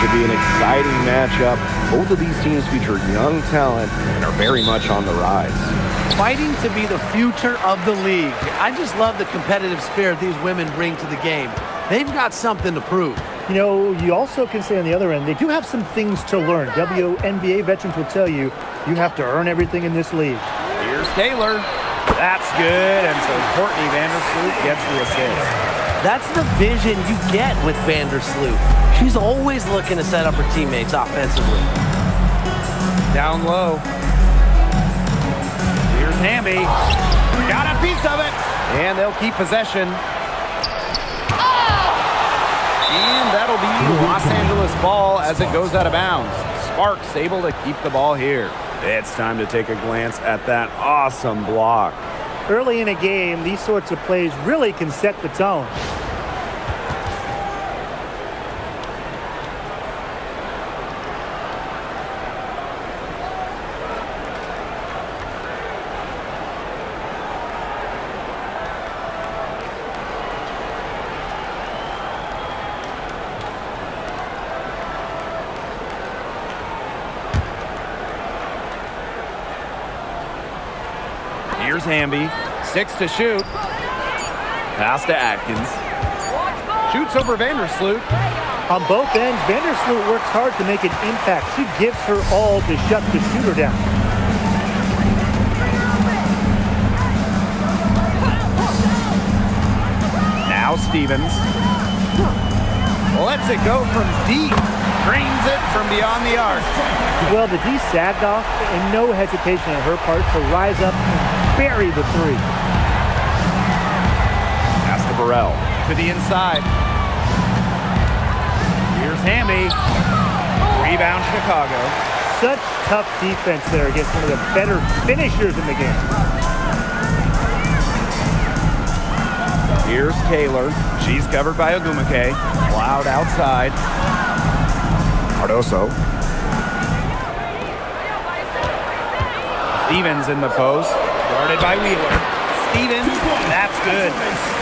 Should be an exciting matchup. Both of these teams feature young talent and are very much on the rise. Fighting to be the future of the league. I just love the competitive spirit these women bring to the game. They've got something to prove. You know, you also can say on the other end, they do have some things to learn. WNBA veterans will tell you, you have to earn everything in this league. Here's Taylor. That's good, and so Courtney Vandersloot gets the assist. That's the vision you get with Vandersloot. She's always looking to set up her teammates offensively. Down low. Here's Hamby. Got a piece of it. And they'll keep possession. And that'll be Los Angeles ball as it goes out of bounds. Sparks able to keep the ball here. It's time to take a glance at that awesome block. Early in a game, these sorts of plays really can set the tone. Here's Hamby. 6 to shoot. Pass to Atkins. Shoots over Vandersloot. On both ends, Vandersloot works hard to make an impact. She gives her all to shut the shooter down. Now Stevens. Lets it go from deep. Drains it from beyond the arc. Well, the D sagged off, and no hesitation on her part to rise up and bury the three. Pass to Burrell. To the inside. Here's Hamby. Rebound Chicago. Such tough defense there against one of the better finishers in the game. Here's Taylor. She's covered by Ogumake. Loud outside. Cardoso. Stevens in the post. Guarded by Wheeler. Stevens. That's good.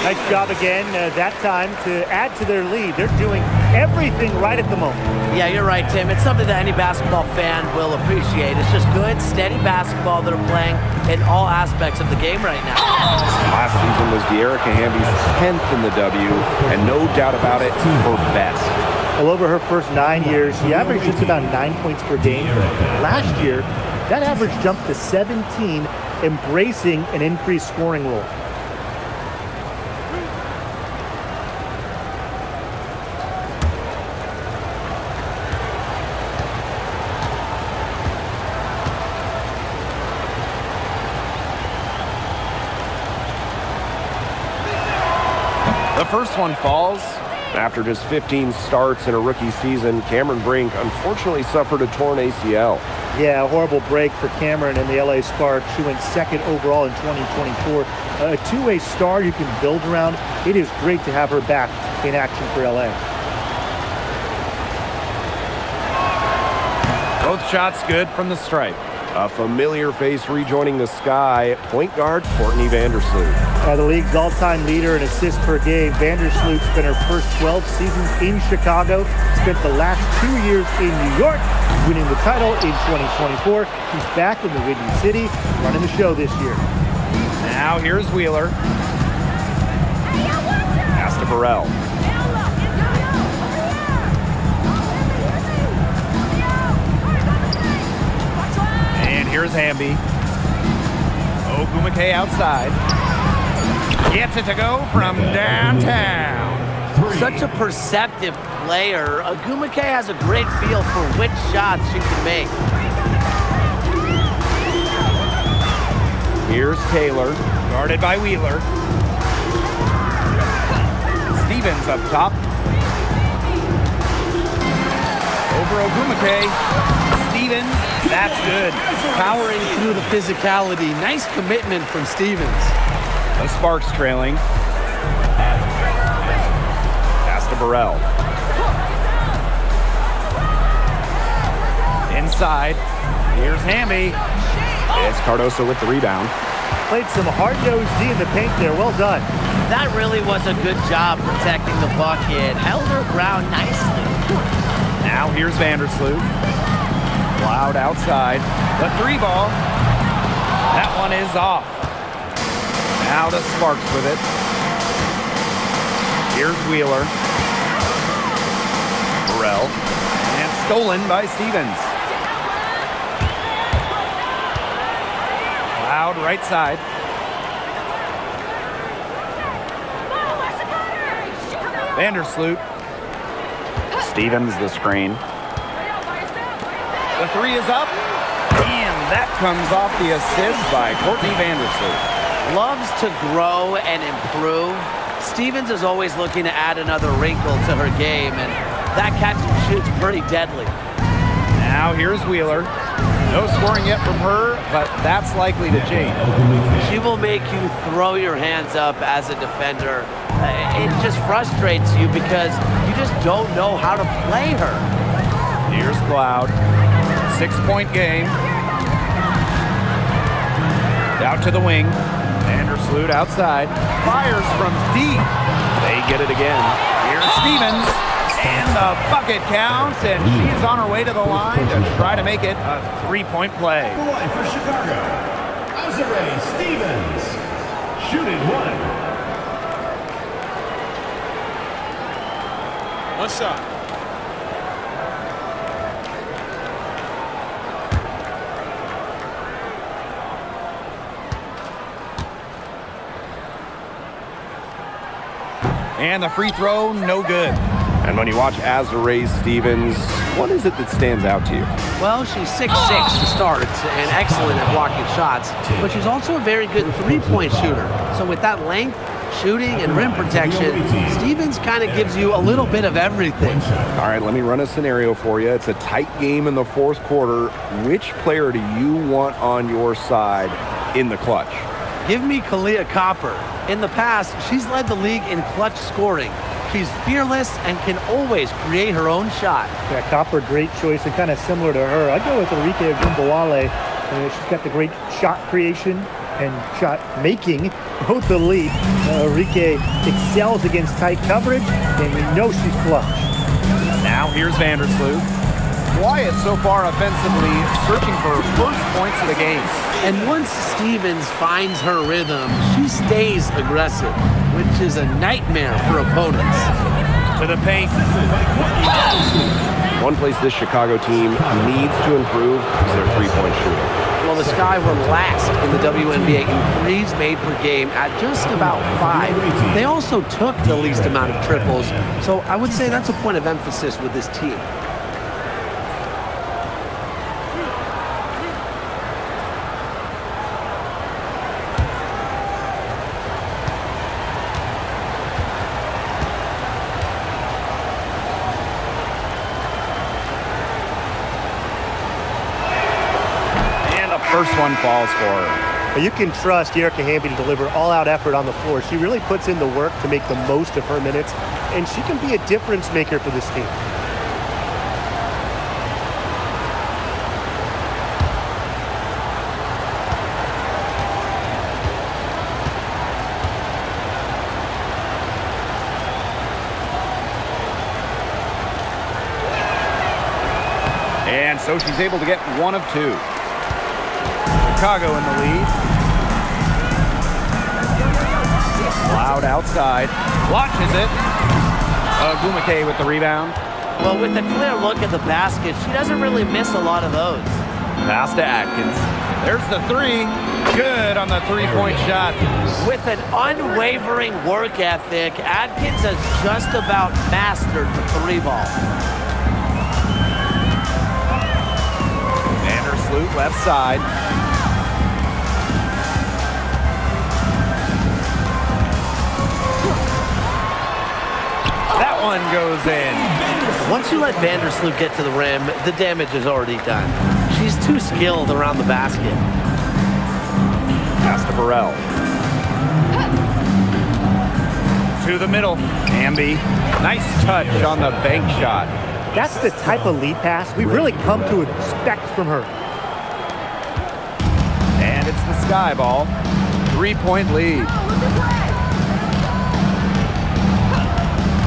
Nice job again that time to add to their lead. They're doing everything right at the moment. Yeah, you're right, Tim. It's something that any basketball fan will appreciate. It's just good, steady basketball they're playing in all aspects of the game right now. Last season was De'Erica Hamby's 10th in the W, and no doubt about it, her best. Well, over her first 9 years, she averaged just about 9 points per game. Last year, that average jumped to 17, embracing an increased scoring role. The first one falls. After just 15 starts in a rookie season, Cameron Brink unfortunately suffered a torn ACL. Yeah, a horrible break for Cameron and the LA Sparks. She went second overall in 2024. A two-way star you can build around. It is great to have her back in action for LA. Both shots good from the stripe. A familiar face rejoining the sky, point guard Courtney Vandersloot. The league's all-time leader in assists per game. Vandersloot spent her first 12 seasons in Chicago, spent the last 2 years in New York, winning the title in 2024. She's back in the Windy City, running the show this year. Now here's Wheeler. Pass to Burrell. And here's Hamby. Ogumake outside. Gets it to go from downtown. Such a perceptive player. Ogumake has a great feel for which shots she can make. Here's Taylor, guarded by Wheeler. Stevens up top. Over Ogumake. Stevens, that's good. Powering through the physicality. Nice commitment from Stevens. The Sparks trailing. Pass to Burrell. Inside. Here's Hamby. It's Cardoso with the rebound. Played some hard-nosed D in the paint there. Well done. That really was a good job protecting the bucket. Held her ground nicely. Now here's Vandersloot. Cloud outside. The 3 ball. That one is off. Now to Sparks with it. Here's Wheeler. Burrell. And stolen by Stevens. Cloud right side. Vandersloot. Stevens the screen. The 3 is up. And that comes off the assist by Courtney Vandersloot. Loves to grow and improve. Stevens is always looking to add another wrinkle to her game, and that catch and shoot's pretty deadly. Now here's Wheeler. No scoring yet from her, but that's likely to change. She will make you throw your hands up as a defender. It just frustrates you because you just don't know how to play her. Here's Cloud. 6-point game. Out to the wing. Vandersloot outside. Fires from deep. They get it again. Here's Stevens. And the bucket counts, and she's on her way to the line to try to make it a 3-point play. The line for Chicago, Azurá Stevens. Shooting 1. One shot. And the free throw, no good. And when you watch Azurá Stevens, what is it that stands out to you? Well, she's 6'6" to start and excellent at blocking shots, but she's also a very good three-point shooter. So with that length, shooting, and rim protection, Stevens kind of gives you a little bit of everything. All right, let me run a scenario for you. It's a tight game in the fourth quarter. Which player do you want on your side in the clutch? Give me Kalia Copper. In the past, she's led the league in clutch scoring. She's fearless and can always create her own shot. Yeah, Copper, great choice and kind of similar to her. I'd go with Enrique Gumbawale. She's got the great shot creation and shot making, both the lead. Enrique excels against tight coverage, and we know she's clutch. Now here's Vandersloot. Quiet so far offensively, searching for first points of the game. And once Stevens finds her rhythm, she stays aggressive, which is a nightmare for opponents. To the paint. One place this Chicago team needs to improve is their three-point shooting. Well, the Sky were last in the WNBA in threes made per game at just about 5. They also took the least amount of triples, so I would say that's a point of emphasis with this team. First one falls for her. But you can trust Erica Hamby to deliver all-out effort on the floor. She really puts in the work to make the most of her minutes, and she can be a difference maker for this team. And so she's able to get 1 of 2. Chicago in the lead. Loud outside. Watches it. Gumake with the rebound. Well, with a clear look at the basket, she doesn't really miss a lot of those. Pass to Atkins. There's the 3. Good on the 3-point shot. With an unwavering work ethic, Atkins has just about mastered the 3-ball. Vandersloot left side. That one goes in. Once you let Vandersloot get to the rim, the damage is already done. She's too skilled around the basket. Pass to Burrell. To the middle. Hamby. Nice touch on the bank shot. That's the type of lead pass we've really come to expect from her. And it's the Sky ball. 3-point lead.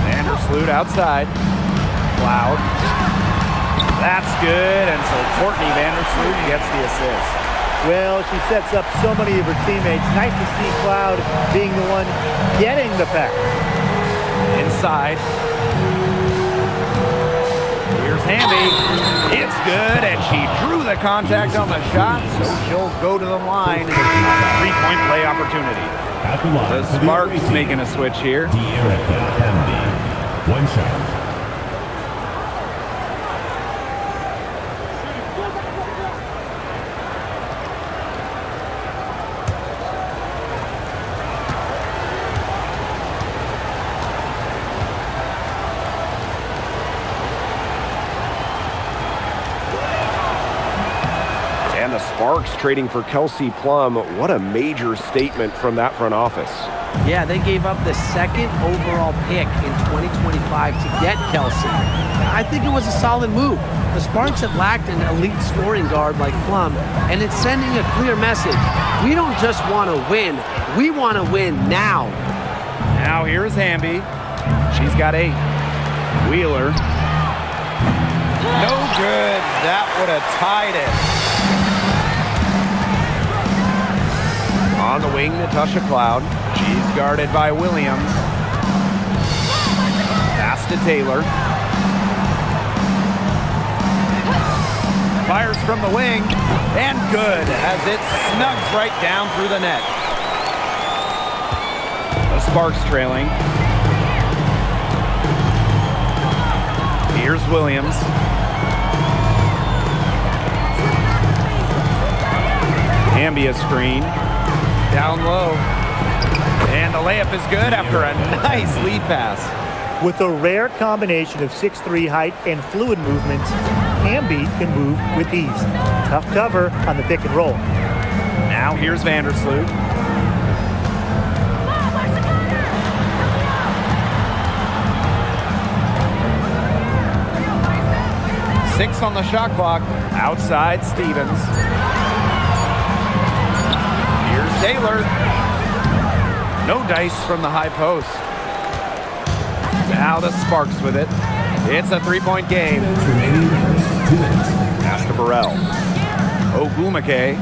Vandersloot outside. Cloud. That's good, and so Courtney Vandersloot gets the assist. Well, she sets up so many of her teammates. Nice to see Cloud being the one getting the pass. Inside. Here's Hamby. It's good, and she drew the contact on the shot, so she'll go to the line. Three-point play opportunity. At the line, The Sparks making a switch here. Erica Hamby. One shot. And the Sparks trading for Kelsey Plum. What a major statement from that front office. Yeah, they gave up the second overall pick in 2025 to get Kelsey. I think it was a solid move. The Sparks have lacked an elite scoring guard like Plum, and it's sending a clear message. We don't just want to win, we want to win now. Now here's Hamby. She's got 8. Wheeler. No good. That would have tied it. On the wing, Natasha Cloud. She's guarded by Williams. Pass to Taylor. Fires from the wing. And good as it snugs right down through the net. The Sparks trailing. Here's Williams. Hamby a screen. Down low. And the layup is good after a nice lead pass. With a rare combination of 6'3" height and fluid movements, Hamby can move with ease. Tough cover on the pick and roll. Now here's Vandersloot. Six on the shot clock. Outside Stevens. Here's Taylor. No dice from the high post. Now the Sparks with it. It's a 3-point game. Pass to Burrell. Ogumake.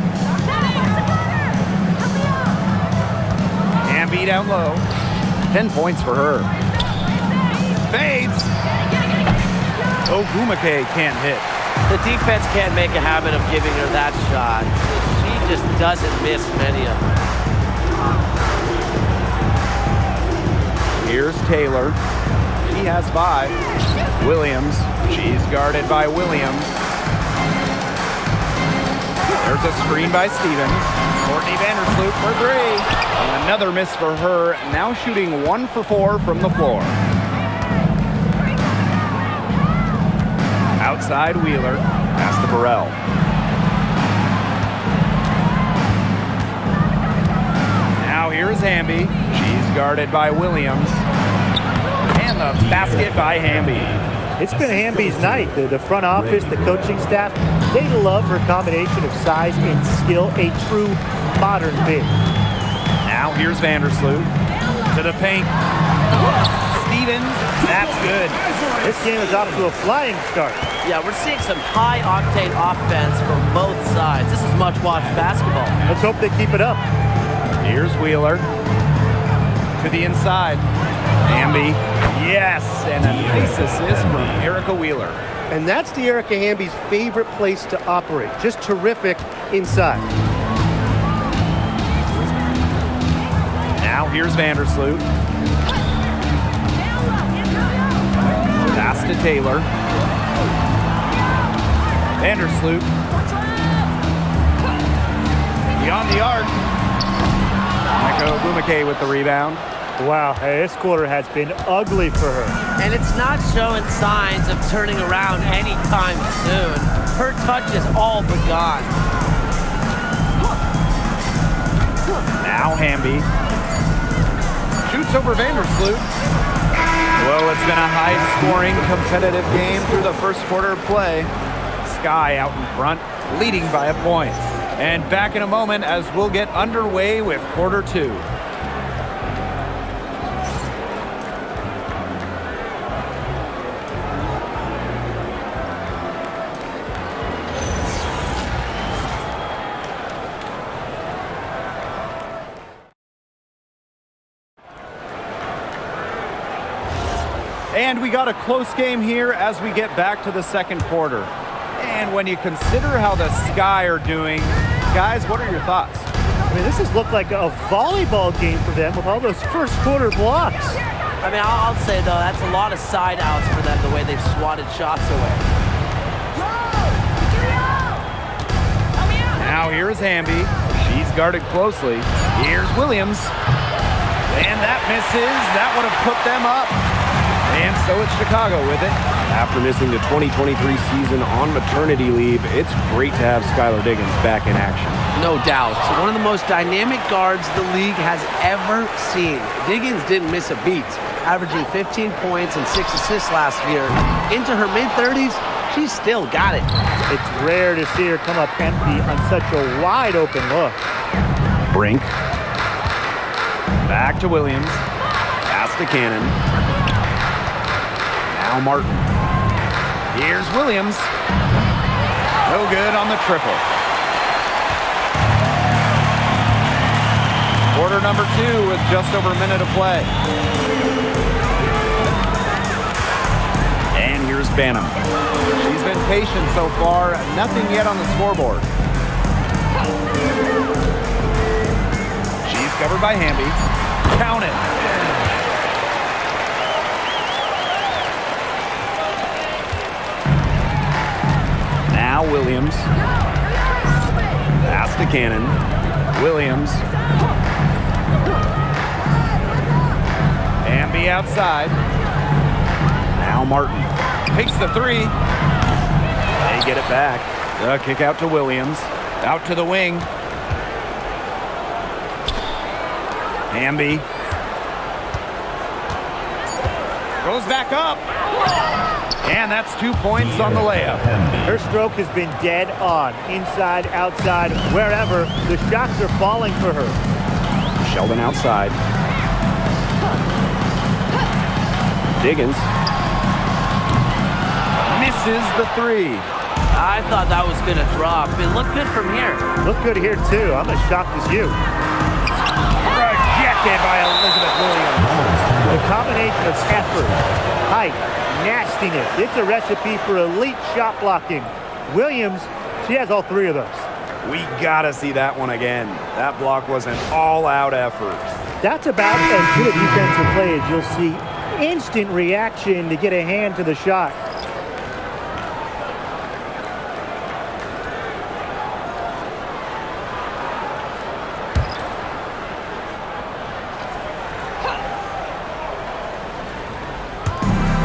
Hamby down low. 10 points for her. Fades. Ogumake can't hit. The defense can't make a habit of giving her that shot. She just doesn't miss many of them. Here's Taylor. She has 5. Williams. She's guarded by Williams. There's a screen by Stevens. Courtney Vandersloot for 3. And another miss for her. Now shooting 1 for 4 from the floor. Outside Wheeler. Pass to Burrell. Now here's Hamby. She's guarded by Williams. And the basket by Hamby. It's been Hamby's night. The front office, the coaching staff, they love her combination of size and skill, a true modern big. Now here's Vandersloot to the paint. Stevens, that's good. This game is off to a flying start. Yeah, we're seeing some high-octane offense from both sides. This is much-watched basketball. Let's hope they keep it up. Here's Wheeler to the inside. Hamby, yes, and a nice assist from Erica Wheeler. And that's the Erica Hamby's favorite place to operate. Just terrific inside. Now here's Vandersloot. Pass to Taylor. Vandersloot. Beyond the arc. Michael Ogumake with the rebound. Wow, hey, this quarter has been ugly for her. And it's not showing signs of turning around anytime soon. Her touch is all but gone. Now Hamby. Shoots over Vandersloot. Well, it's been a high-scoring, competitive game through the first quarter of play. Sky out in front, leading by a point. And back in a moment as we'll get underway with quarter 2. And we got a close game here as we get back to the second quarter. And when you consider how the Sky are doing, guys, what are your thoughts? I mean, this has looked like a volleyball game for them with all those first quarter blocks. I mean, I'll say, though, that's a lot of side outs for them, the way they've swatted shots away. Now here's Hamby. She's guarded closely. Here's Williams. And that misses. That would have put them up. And so it's Chicago with it. After missing the 2023 season on maternity leave, it's great to have Skylar Diggins back in action. No doubt. One of the most dynamic guards the league has ever seen. Diggins didn't miss a beat, averaging 15 points and 6 assists last year. Into her mid-30s, she's still got it. It's rare to see her come up empty on such a wide open look. Brink. Back to Williams. Pass to Cannon. Now Martin. Here's Williams. No good on the triple. Quarter number 2 with just over a minute of play. And here's Banham. She's been patient so far. Nothing yet on the scoreboard. She's covered by Hamby. Count it. Now Williams. Pass to Cannon. Williams. Hamby outside. Now Martin. Takes the 3. They get it back. The kick out to Williams. Out to the wing. Hamby. Goes back up. And that's 2 points on the layup. Her stroke has been dead on. Inside, outside, wherever. The shots are falling for her. Sheldon outside. Diggins. Misses the 3. I thought that was going to drop. It looked good from here. Look good here, too. I'm as shocked as you. Rejected by Elizabeth Williams. The combination of effort, height, nastiness. It's a recipe for elite shot blocking. Williams, she has all 3 of those. We gotta see that one again. That block was an all-out effort. That's about as good a defensive play as you'll see. Instant reaction to get a hand to the shot.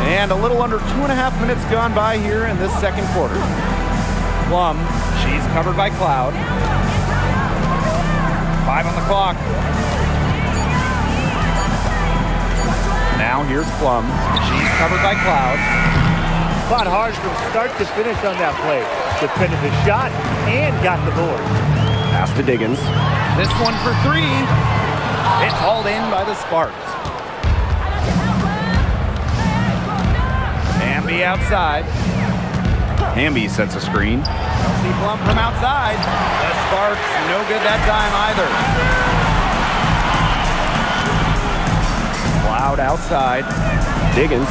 And a little under 2.5 minutes gone by here in this second quarter. Plum, she's covered by Cloud. 5 on the clock. Now here's Plum. She's covered by Cloud. Fought hard from start to finish on that play. Defended the shot and got the board. Pass to Diggins. This one for 3. It's hauled in by the Sparks. Hamby outside. Hamby sets a screen. See Plum from outside. The Sparks, no good that time either. Cloud outside. Diggins.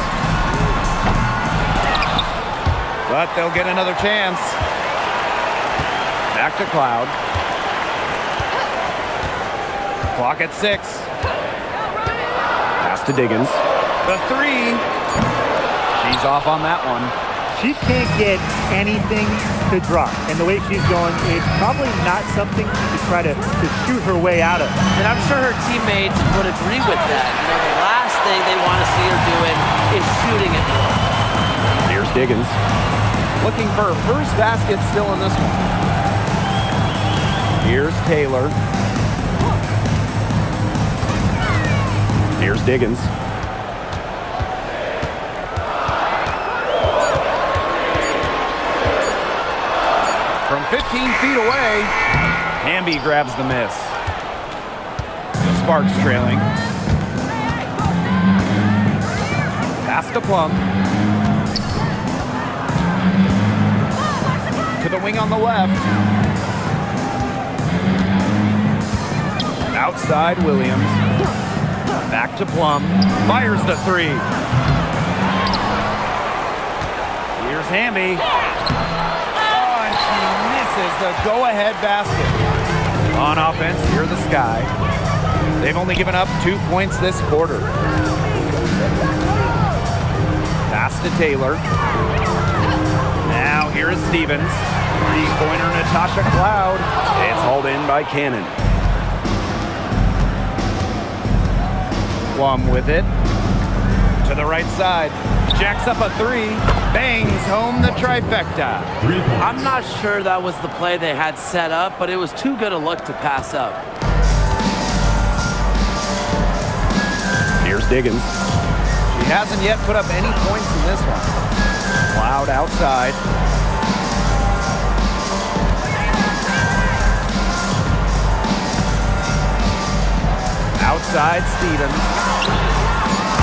But they'll get another chance. Back to Cloud. Clock at 6. Pass to Diggins. The 3. She's off on that one. She can't get anything to drop. And the way she's going, it's probably not something to try to shoot her way out of. And I'm sure her teammates would agree with that. You know, the last thing they want to see her doing is shooting it more. Here's Diggins. Looking for her first basket still in this one. Here's Taylor. Here's Diggins. From 15 feet away, Hamby grabs the miss. The Sparks trailing. Pass to Plum. To the wing on the left. Outside Williams. Back to Plum. Fires the 3. Here's Hamby. Oh, and she misses the go-ahead basket. On offense, here are the Sky. They've only given up 2 points this quarter. Pass to Taylor. Now here is Stevens. Three-pointer Natasha Cloud. It's hauled in by Cannon. Plum with it. To the right side. Jacks up a three. Bangs home the trifecta. 3 points. I'm not sure that was the play they had set up, but it was too good a look to pass up. Here's Diggins. She hasn't yet put up any points in this one. Cloud outside. Outside Stevens.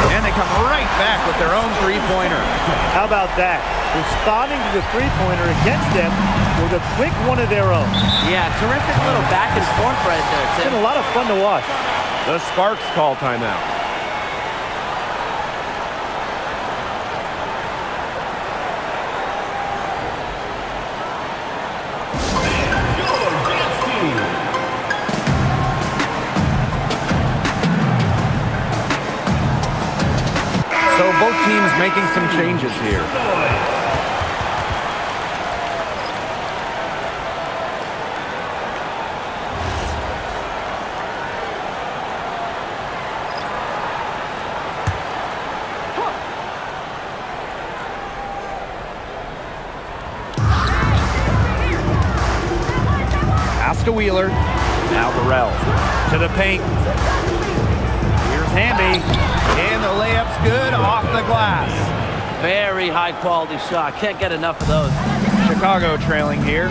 And they come right back with their own three-pointer. How about that? Responding to the three-pointer against them with a quick one of their own. Yeah, terrific little back and forth right there, It's Tim. been a lot of fun to watch. The Sparks call timeout. So both teams making some changes here. Pass to Wheeler. Now Burrell. To the paint. Here's Hamby. And the layup's good off the glass. Very high quality shot. Can't get enough of those. Chicago trailing here.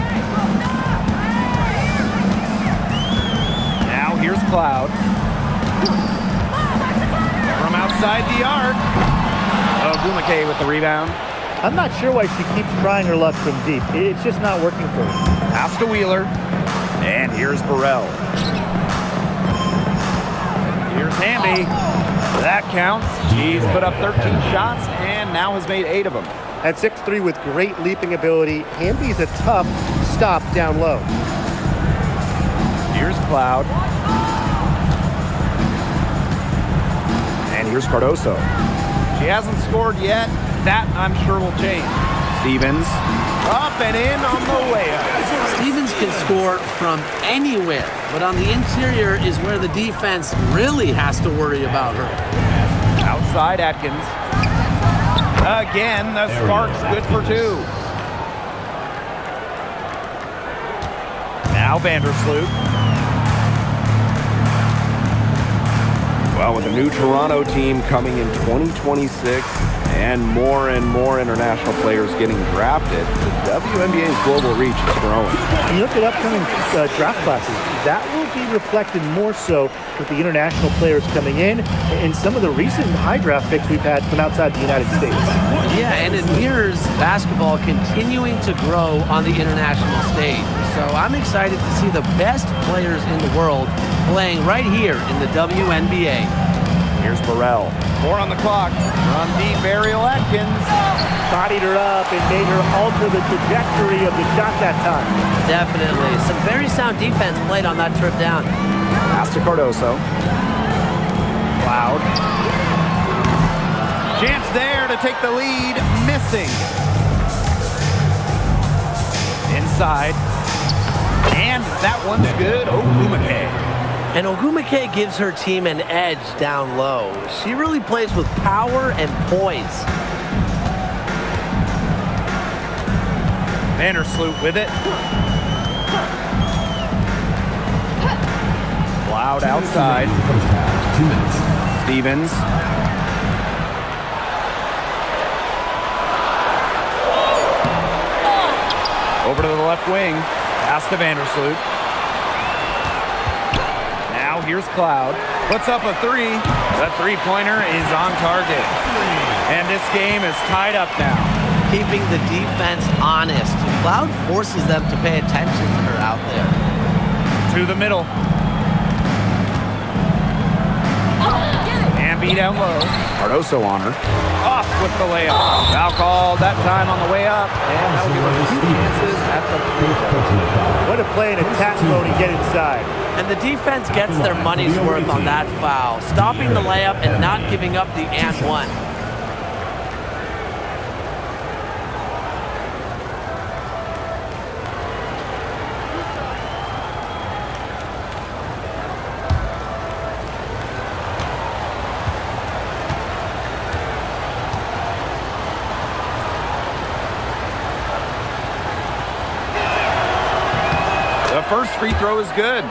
Now here's Cloud. From outside the arc. Ogumake with the rebound. I'm not sure why she keeps trying her luck from deep. It's just not working for her. Pass to Wheeler. And here's Burrell. Here's Hamby. That counts. She's put up 13 shots and now has made 8 of them. At 6'3" with great leaping ability, Hamby's a tough stop down low. Here's Cloud. And here's Cardoso. She hasn't scored yet. That, I'm sure, will change. Stevens. Up and in on the layup. Stevens can score from anywhere, but on the interior is where the defense really has to worry about her. Outside Atkins. Again, the Sparks good for 2. Now Vandersloot. Well, with a new Toronto team coming in 2026 and more international players getting drafted, the WNBA's global reach is growing. When you look at upcoming draft classes, that will be reflected more so with the international players coming in and some of the recent high draft picks we've had from outside the United States. Yeah, and it mirrors basketball continuing to grow on the international stage. So I'm excited to see the best players in the world playing right here in the WNBA. Here's Burrell. 4 on the clock. Run deep, Ariel Atkins. Bodied her up and made her alter the trajectory of the shot that time. Definitely. Some very sound defense played on that trip down. Pass to Cardoso. Cloud. Chance there to take the lead. Missing. Inside. And that one's good. Ogumake. And Ogumake gives her team an edge down low. She really plays with power and poise. Vandersloot with it. Cloud outside. 2 minutes. Stevens. Over to the left wing. Pass to Vandersloot. Now here's Cloud. Puts up a 3. The three-pointer is on target. And this game is tied up now. Keeping the defense honest. Cloud forces them to pay attention to her out there. To the middle. And Hamby down low. Cardoso on her. Off with the layup. Foul called that time on the way up. And that will give her 2 chances at the free throw. What a play in attack mode and get inside. And the defense gets their money's worth on that foul, stopping the layup and not giving up the and one. The first free throw is good.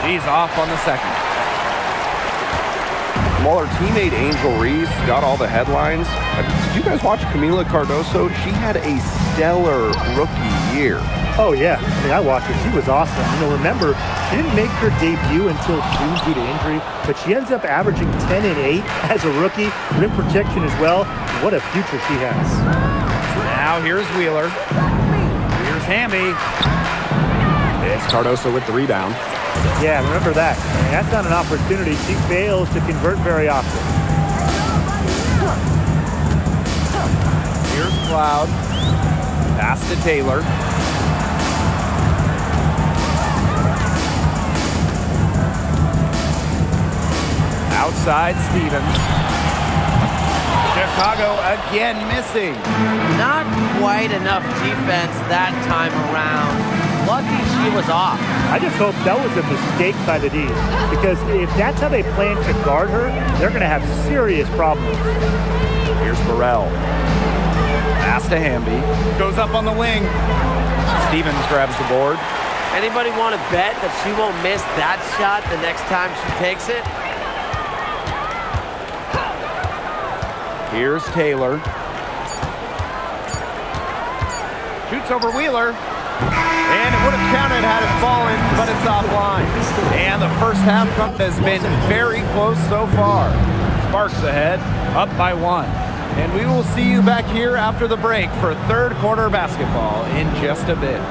He's off on the second. While her teammate Angel Reese got all the headlines, did you guys watch Camila Cardoso? She had a stellar rookie year. Oh, yeah. I mean, I watched her. She was awesome. Remember, she didn't make her debut until June due to injury, but she ends up averaging 10 and 8 as a rookie. Rim protection as well. What a future she has. Now here's Wheeler. Here's Hamby. It's Cardoso with the rebound. Yeah, remember that. And that's not an opportunity. She fails to convert very often. Here's Cloud. Pass to Taylor. Outside Stevens. Chicago again missing. Not quite enough defense that time around. Lucky she was off. I just hope that was a mistake by the D, because if that's how they plan to guard her, they're going to have serious problems. Here's Burrell. Pass to Hamby. Goes up on the wing. Stevens grabs the board. Anybody want to bet that she won't miss that shot the next time she takes it? Here's Taylor. Shoots over Wheeler. And it would have counted had it fallen, but it's offline. And the first half has been very close so far. Sparks ahead, up by 1. And we will see you back here after the break for third quarter basketball in just a bit.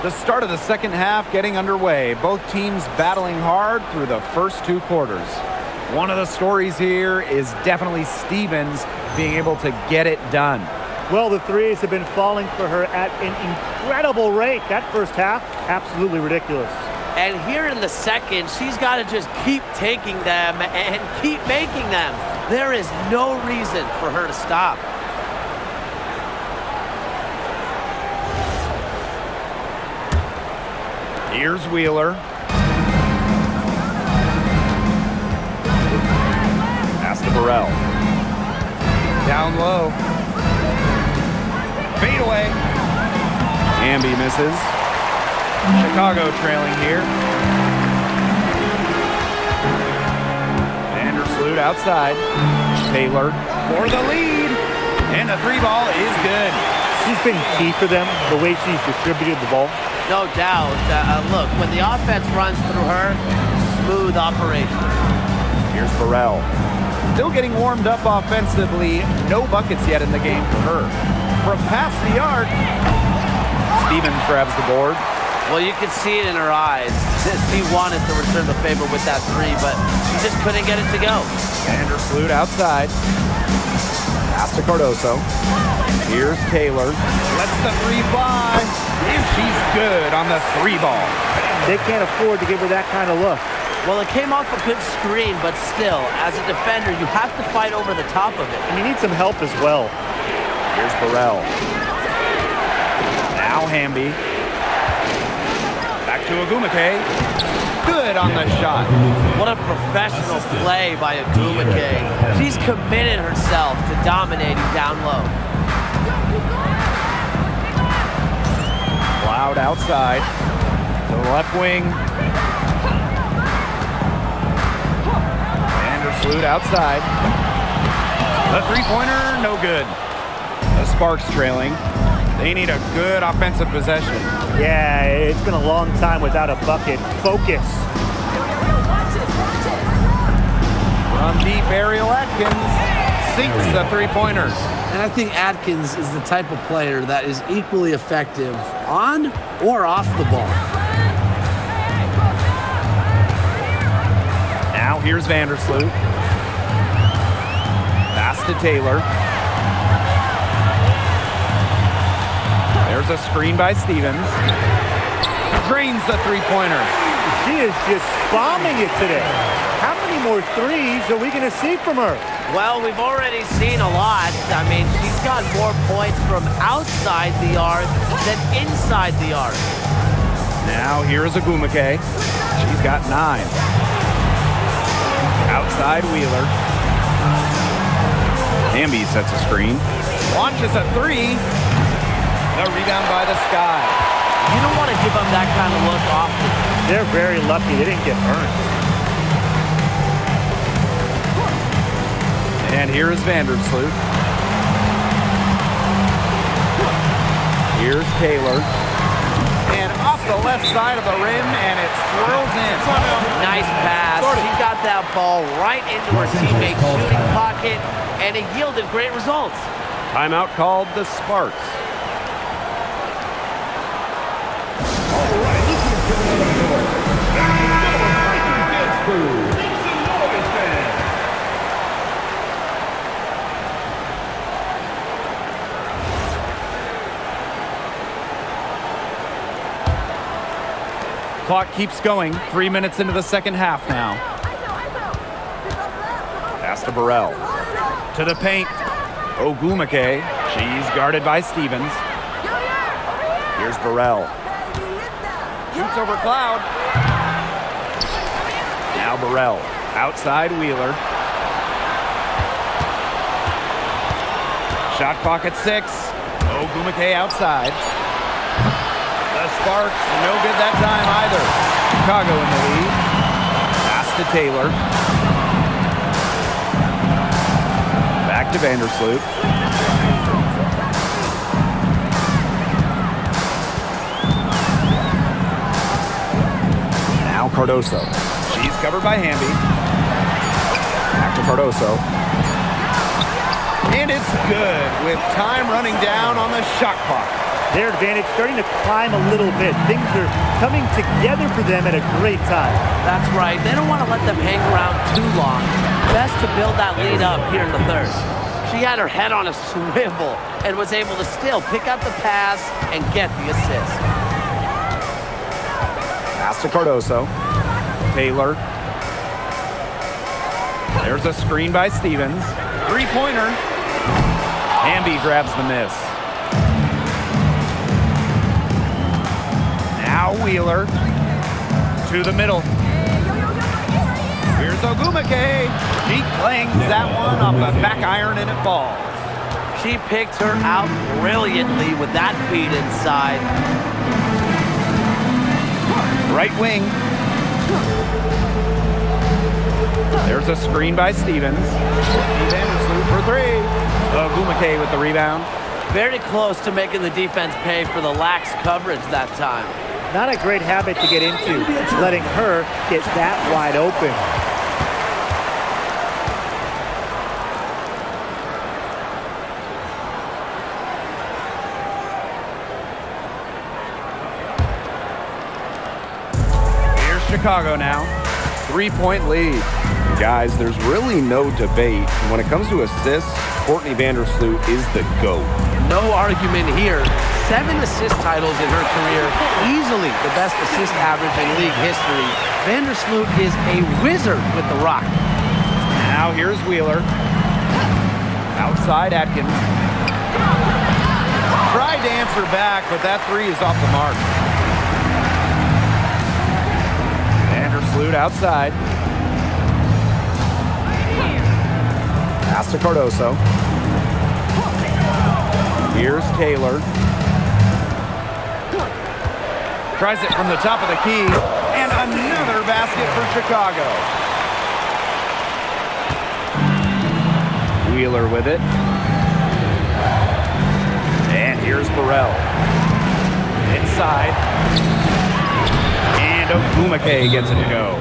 The start of the second half getting underway. Both teams battling hard through the first 2 quarters. One of the stories here is definitely Stevens being able to get it done. Well, the threes have been falling for her at an incredible rate. That first half, absolutely ridiculous. And here in the second, she's got to just keep taking them and keep making them. There is no reason for her to stop. Here's Wheeler. Pass to Burrell. Down low. Fade away. Hamby misses. Chicago trailing here. Vandersloot outside. Taylor for the lead. And the 3 ball is good. She's been key for them, the way she's distributed the ball. No doubt. Look, when the offense runs through her, smooth operation. Here's Burrell. Still getting warmed up offensively. No buckets yet in the game for her. From past the arc, Stevens grabs the board. Well, you could see it in her eyes. She wanted to return the favor with that 3, but she just couldn't get it to go. Vandersloot outside. Pass to Cardoso. Here's Taylor. Lets the three fly. And she's good on the three ball. They can't afford to give her that kind of look. Well, it came off a good screen, but still, as a defender, you have to fight over the top of it. And you need some help as well. Here's Burrell. Now Hamby. Back to Ogumake. Good on the shot. What a professional play by Ogumake. She's committed herself to dominating down low. Cloud outside. To the left wing. Vandersloot outside. The three-pointer, no good. The Sparks trailing. They need a good offensive possession. Yeah, it's been a long time without a bucket. Focus. From deep, Ariel Atkins sinks the three-pointers. And I think Atkins is the type of player that is equally effective on or off the ball. Now here's Vandersloot. Pass to Taylor. There's a screen by Stevens. Drains the three-pointer. She is just bombing it today. How many more threes are we going to see from her? Well, we've already seen a lot. I mean, she's got more points from outside the arc than inside the arc. Now here's Ogumake. She's got 9. Outside Wheeler. Hamby sets a screen. Launches a three. The rebound by the Sky. You don't want to give up that kind of look often. They're very lucky. They didn't get burned. And here is Vandersloot. Here's Taylor. And off the left side of the rim, and it swirls in. Nice pass. She got that ball right into her teammate's shooting pocket, and it yielded great results. Timeout called the Sparks. Clock keeps going. 3 minutes into the second half now. Pass to Burrell. To the paint. Ogumake. She's guarded by Stevens. Here's Burrell. Shoots over Cloud. Now Burrell. Outside Wheeler. Shot clock at 6. Ogumake outside. The Sparks, no good that time either. Chicago in the lead. Pass to Taylor. Back to Vandersloot. Now Cardoso. She's covered by Hamby. Back to Cardoso. And it's good with time running down on the shot clock. Their advantage starting to climb a little bit. Things are coming together for them at a great time. That's right. They don't want to let them hang around too long. Best to build that lead up here in the third. She had her head on a swivel and was able to still pick up the pass and get the assist. Pass to Cardoso. Taylor. There's a screen by Stevens. Three-pointer. Hamby grabs the miss. Now Wheeler to the middle. Here's Ogumake. She clangs that one off the back iron and it falls. She picked her out brilliantly with that feed inside. Right wing. There's a screen by Stevens. Vandersloot for 3. Ogumake with the rebound. Very close to making the defense pay for the lax coverage that time. Not a great habit to get into, letting her get that wide open. Here's Chicago now. 3-point lead. Guys, there's really no debate. When it comes to assists, Courtney Vandersloot is the GOAT. no argument here. 7 assist titles in her career, easily the best assist average in league history. Vandersloot is a wizard with the rock. Now here's Wheeler. Outside Atkins. Tried to answer back, but that three is off the mark. Vandersloot outside. Pass to Cardoso. Here's Taylor. Tries it from the top of the key. And another basket for Chicago. Wheeler with it. And here's Burrell. Inside. And Ogumake gets it to go.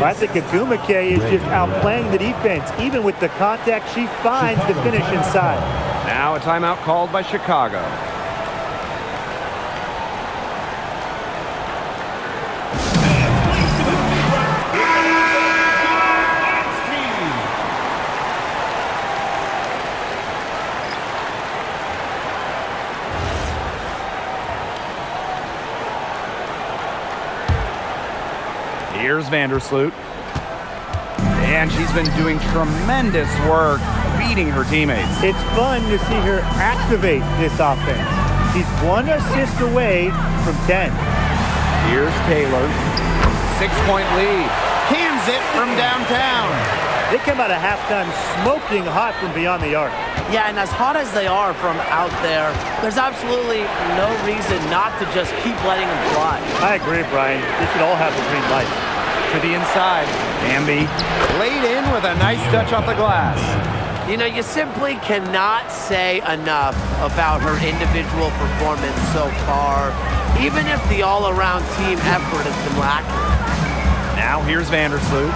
I think Ogumake is just outplaying the defense. Even with the contact, she finds the finish inside. Now a timeout called by Chicago. Here's Vandersloot. And she's been doing tremendous work feeding her teammates. It's fun to see her activate this offense. She's 1 assist away from 10. Here's Taylor. 6-point lead. Cans it from downtown. They come out of halftime smoking hot from beyond the arc. Yeah, and as hot as they are from out there, there's absolutely no reason not to just keep letting them fly. I agree, Brian. They should all have a green light. To the inside. Bambi laid in with a nice touch off the glass. You know, you simply cannot say enough about her individual performance so far, even if the all-around team effort has been lacking. Now here's Vandersloot.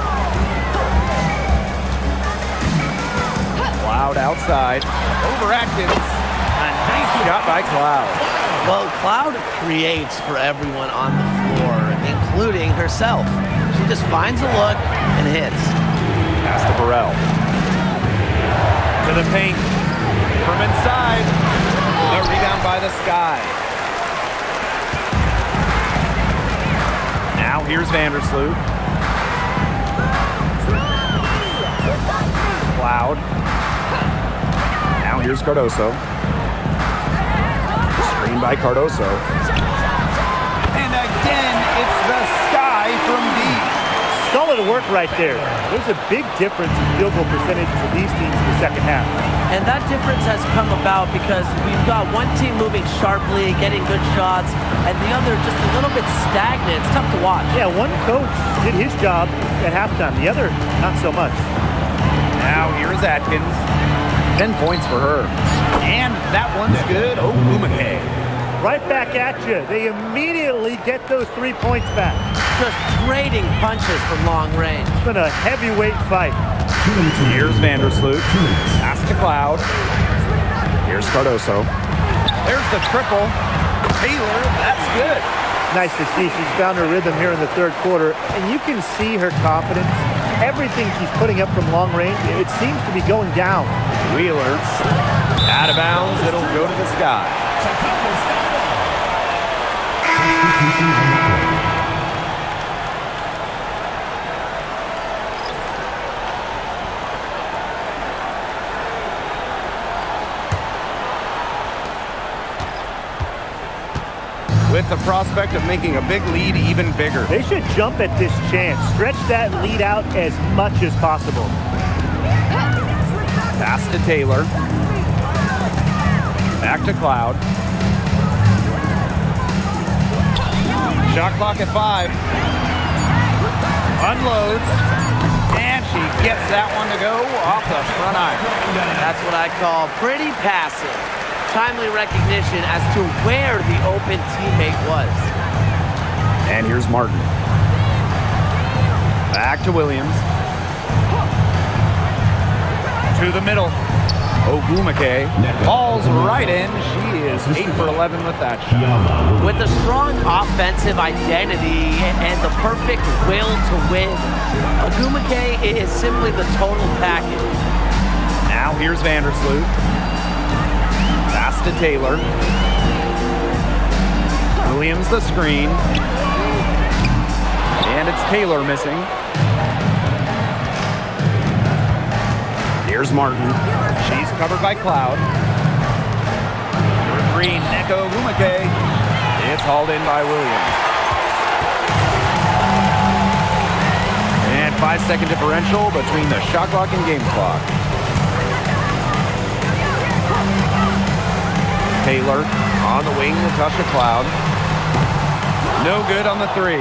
Cloud outside. Over Atkins. A nice shot by Cloud. Well, Cloud creates for everyone on the floor, including herself. She just finds a look and hits. Pass to Burrell. To the paint. From inside. A rebound by the Sky. Now here's Vandersloot. Cloud. Now here's Cardoso. Screen by Cardoso. And again, it's the Sky from deep. Solid work right there. There's a big difference in field goal percentages of these teams in the second half. And that difference has come about because we've got one team moving sharply, getting good shots, and the other just a little bit stagnant. It's tough to watch. Yeah, one coach did his job at halftime. The other, not so much. Now here's Atkins. 10 points for her. And that one's good. Ogumake. Right back at you. They immediately get those 3 points back. Just trading punches from long range. It's been a heavyweight fight. Here's Vandersloot. Pass to Cloud. Here's Cardoso. There's the triple. Taylor, that's good. It's nice to see she's found her rhythm here in the third quarter, and you can see her confidence. Everything she's putting up from long range, it seems to be going down. Wheeler. Out of bounds. It'll go to the Sky. With the prospect of making a big lead even bigger. They should jump at this chance. Stretch that lead out as much as possible. Pass to Taylor. Back to Cloud. Shot clock at 5. Unloads. And she gets that one to go off the front iron. That's what I call pretty passive. Timely recognition as to where the open teammate was. And here's Martin. Back to Williams. To the middle. Ogumake falls right in. She is 8 for 11 with that shot. With a strong offensive identity and the perfect will to win, Ogumake is simply the total package. Now here's Vandersloot. Pass to Taylor. Williams the screen. And it's Taylor missing. Here's Martin. She's covered by Cloud. Number 3, Neko Umake. It's hauled in by Williams. And 5-second differential between the shot clock and game clock. Taylor on the wing, Natasha Cloud. No good on the 3.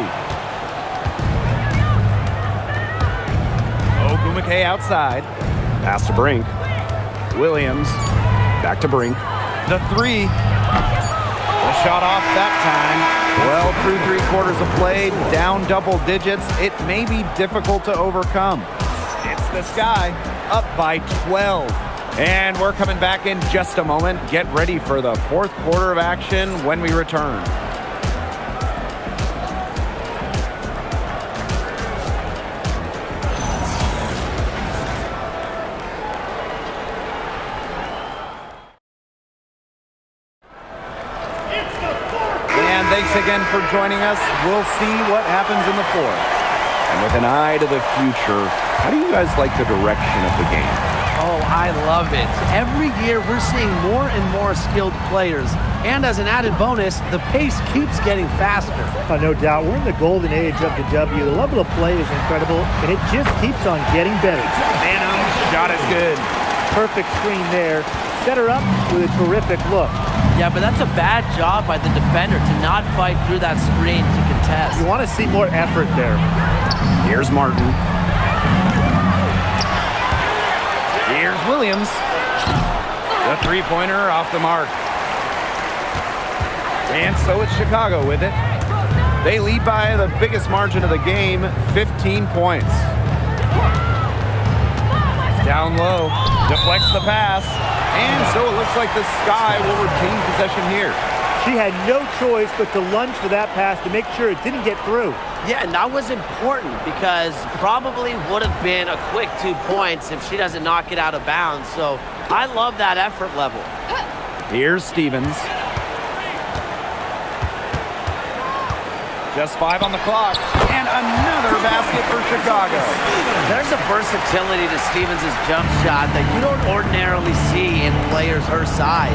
Ogumake outside. Pass to Brink. Williams. Back to Brink. The 3. The shot off that time. Well, through 3 quarters of play, down double digits. It may be difficult to overcome. It's the Sky, up by 12. And we're coming back in just a moment. Get ready for the 4th quarter of action when we return. And thanks again for joining us. We'll see what happens in the 4th. And with an eye to the future, how do you guys like the direction of the game? Oh, I love it. Every year we're seeing more and more skilled players. And as an added bonus, the pace keeps getting faster. No doubt. We're in the golden age of the W. The level of play is incredible, and it just keeps on getting better. Phantom shot is good. Perfect screen there. Set her up with a terrific look. Yeah, but that's a bad job by the defender to not fight through that screen to contest. You want to see more effort there. Here's Martin. Here's Williams. The 3-pointer off the mark. And so it's Chicago with it. They lead by the biggest margin of the game, 15 points. Down low, deflects the pass, and so it looks like the Sky will retain possession here. She had no choice but to lunge for that pass to make sure it didn't get through. Yeah, and that was important because probably would have been a quick 2 points if she doesn't knock it out of bounds. So I love that effort level. Here's Stevens. Just 5 on the clock, and another basket for Chicago. There's a versatility to Stevens' jump shot that you don't ordinarily see in players her size.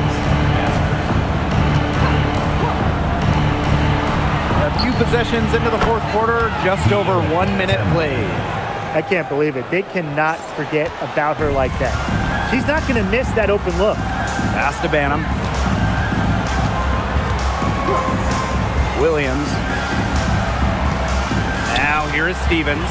A few possessions into the 4th quarter, just over 1 minute played. I can't believe it. They cannot forget about her like that. She's not going to miss that open look. Pass to Banham. Williams. Now here is Stevens.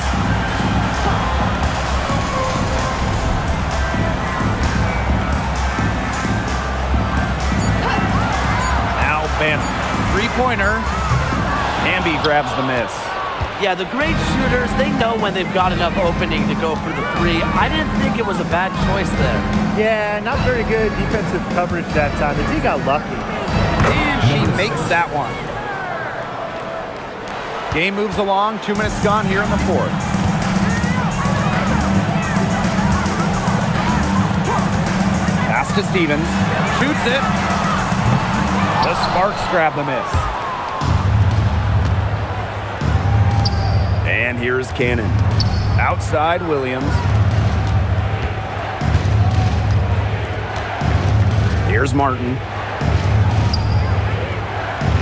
Now Banham. 3-pointer. Hamby grabs the miss. Yeah, the great shooters, they know when they've got enough opening to go for the 3. I didn't think it was a bad choice there. Yeah, not very good defensive coverage that time. The team got lucky. And she makes that one. Game moves along. 2 minutes gone here in the 4th. Pass to Stevens. Shoots it. The Sparks grab the miss. And here's Cannon. Outside Williams. Here's Martin.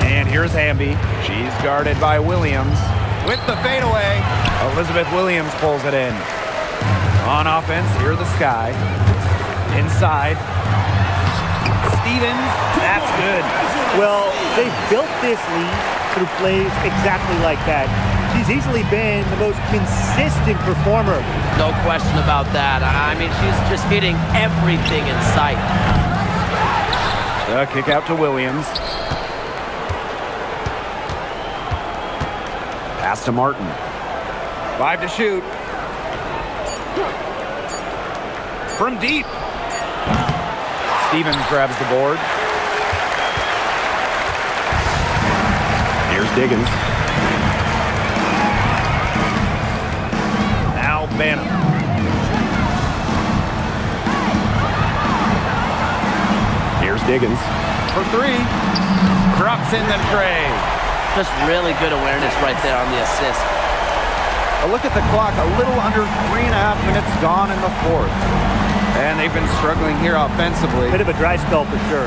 And here's Hamby. She's guarded by Williams. With the fadeaway, Elizabeth Williams pulls it in. On offense, here are the Sky. Inside. Stevens, that's good. Well, they built this lead through plays exactly like that. She's easily been the most consistent performer. No question about that. I mean, she's just hitting everything in sight. The kick out to Williams. Pass to Martin. 5 to shoot. From deep. Stevens grabs the board. Here's Diggins. Now Banham. Diggins. For three. Drops in the tray. Just really good awareness right there on the assist. A look at the clock, a little under 3.5 minutes gone in the fourth. And they've been struggling here offensively. Bit of a dry spell for sure.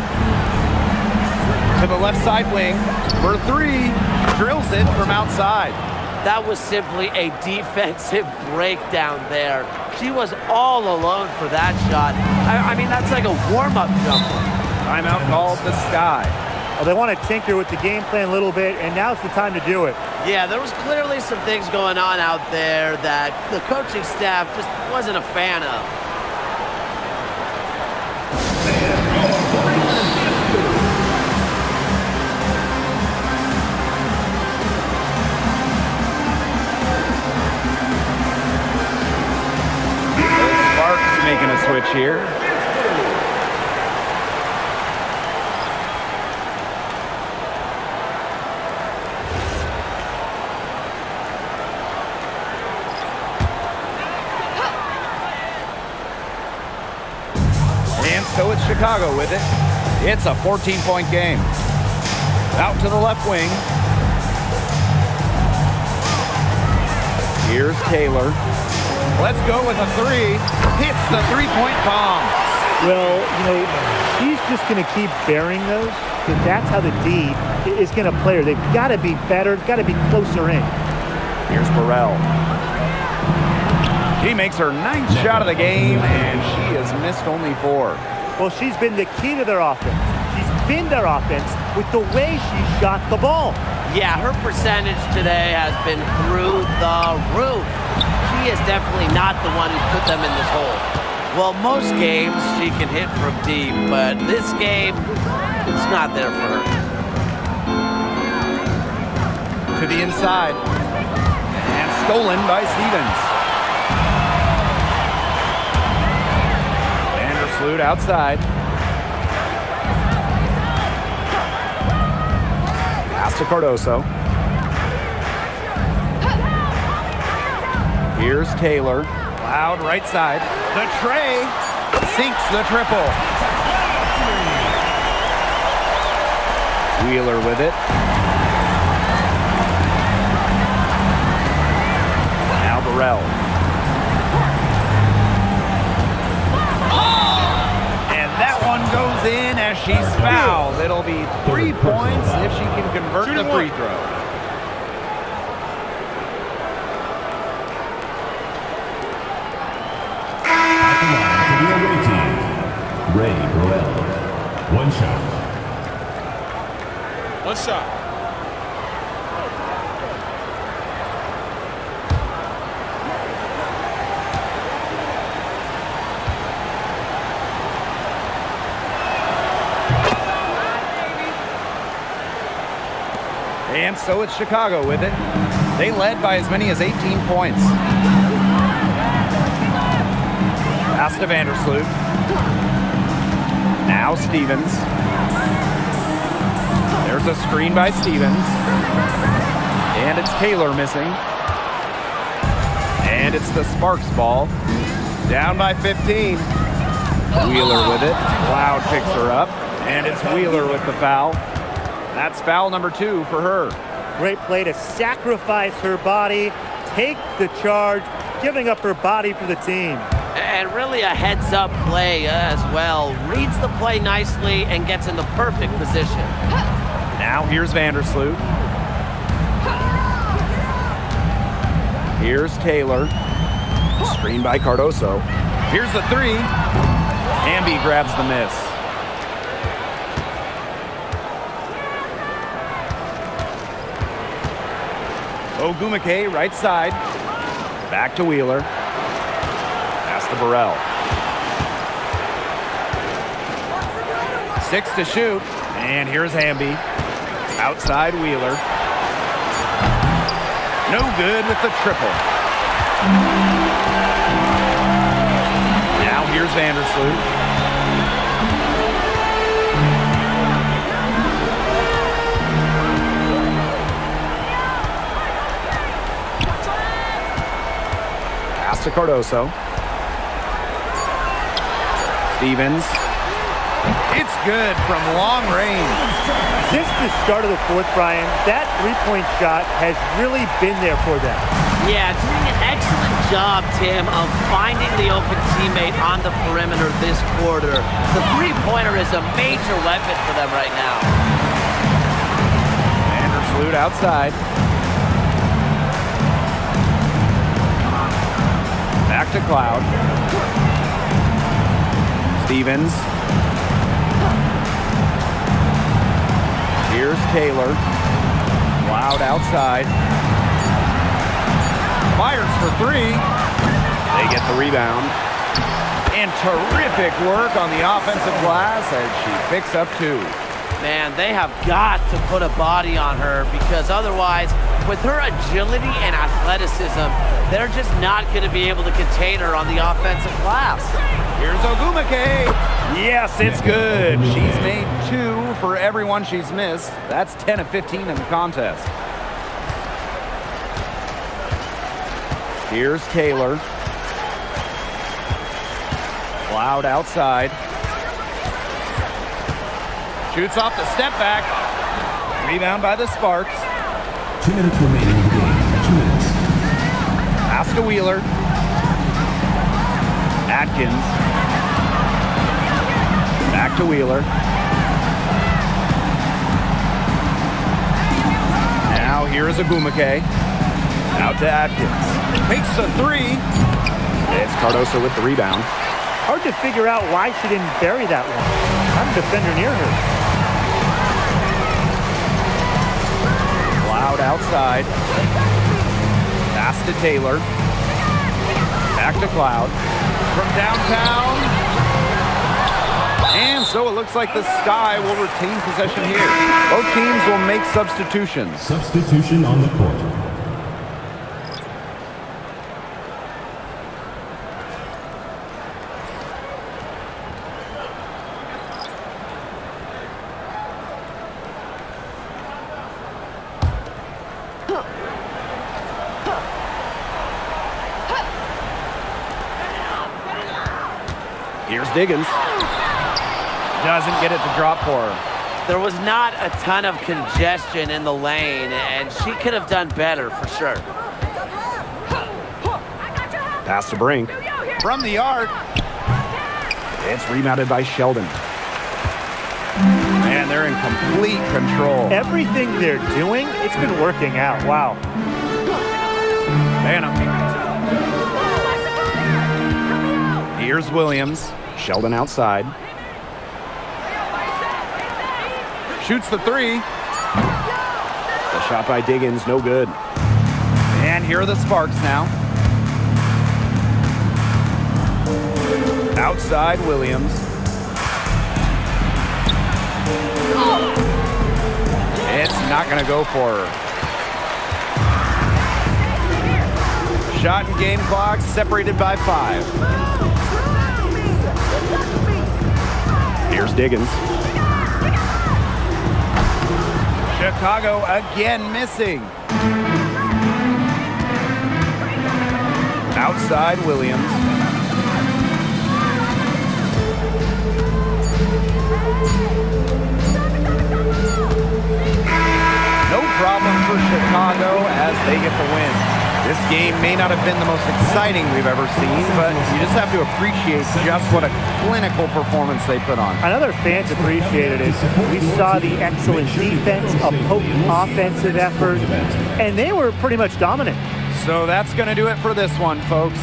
To the left side wing for three. Drills it from outside. That was simply a defensive breakdown there. She was all alone for that shot. I mean, that's like a warm-up jumper. Timeout called the Sky. Well, they want to tinker with the game plan a little bit, and now's the time to do it. Yeah, there was clearly some things going on out there that the coaching staff just wasn't a fan of. The Sparks making a switch here. And so it's Chicago with it. It's a 14-point game. Out to the left wing. Here's Taylor. Let's go with a three. Hits the three-point bomb. Well, you know, she's just going to keep bearing those, because that's how the D is going to play her. They've got to be better, got to be closer in. Here's Burrell. She makes her 9th shot of the game, and she has missed only 4. Well, she's been the key to their offense. She's been their offense with the way she shot the ball. Yeah, her percentage today has been through the roof. She is definitely not the one who's put them in this hole. Well, most games she can hit from deep, but this game, it's not there for her. To the inside. And stolen by Stevens. Vandersloot outside. Pass to Cardoso. Here's Taylor. Loud right side. The tray sinks the triple. Wheeler with it. Now Burrell. And that one goes in as she's fouled. It'll be 3 points if she can convert the free throw. Ray Burrell. One shot. One shot. And so it's Chicago with it. They led by as many as 18 points. Pass to Vandersloot. Now Stevens. There's a screen by Stevens. And it's Taylor missing. And it's the Sparks ball. Down by 15. Wheeler with it. Cloud picks her up. And it's Wheeler with the foul. That's foul number 2 for her. Great play to sacrifice her body, take the charge, giving up her body for the team. And really a heads-up play as well. Reads the play nicely and gets in the perfect position. Now here's Vandersloot. Here's Taylor. Screen by Cardoso. Here's the three. Hamby grabs the miss. Ogumake, right side. Back to Wheeler. Pass to Burrell. 6 to shoot. And here's Hamby. Outside Wheeler. No good with the triple. Now here's Vandersloot. To Cardoso. Stevens. It's good from long range. Since the start of the fourth, Brian, that three-point shot has really been there for them. Yeah, doing an excellent job, Tim, of finding the open teammate on the perimeter this quarter. The three-pointer is a major weapon for them right now. Vandersloot outside. Back to Cloud. Stevens. Here's Taylor. Cloud outside. Fires for three. They get the rebound. And terrific work on the offensive glass as she picks up two. Man, they have got to put a body on her because otherwise, with her agility and athleticism, they're just not going to be able to contain her on the offensive glass. Here's Ogumake. Yes, it's good. She's made 2 for everyone she's missed. That's 10 of 15 in the contest. Here's Taylor. Cloud outside. Shoots off the step back. Rebound by the Sparks. 2 minutes remaining in the game. 2 minutes. Pass to Wheeler. Atkins. Back to Wheeler. Now here's Ogumake. Out to Atkins. Takes the three. It's Cardoso with the rebound. Hard to figure out why she didn't bury that one. Not a defender near her. Cloud outside. Pass to Taylor. Back to Cloud. From downtown. And so it looks like the Sky will retain possession here. Both teams will make substitutions. Substitution on the court. Here's Diggins. Doesn't get it to drop for her. There was not a ton of congestion in the lane, and she could have done better for sure. Pass to Brink. From the arc. It's rebounded by Sheldon. And they're in complete control. Everything they're doing, it's been working out. Wow. Banham. Here's Williams. Sheldon outside. Shoots the three. The shot by Diggins, no good. And here are the Sparks now. Outside Williams. It's not going to go for her. Shot and game clock separated by 5. Here's Diggins. Chicago again missing. Outside Williams. No problem for Chicago as they get the win. This game may not have been the most exciting we've ever seen, but you just have to appreciate just what a clinical performance they put on. Another fans appreciated it. We saw the excellent defense, a potent offensive effort, and they were pretty much dominant. So that's going to do it for this one, folks.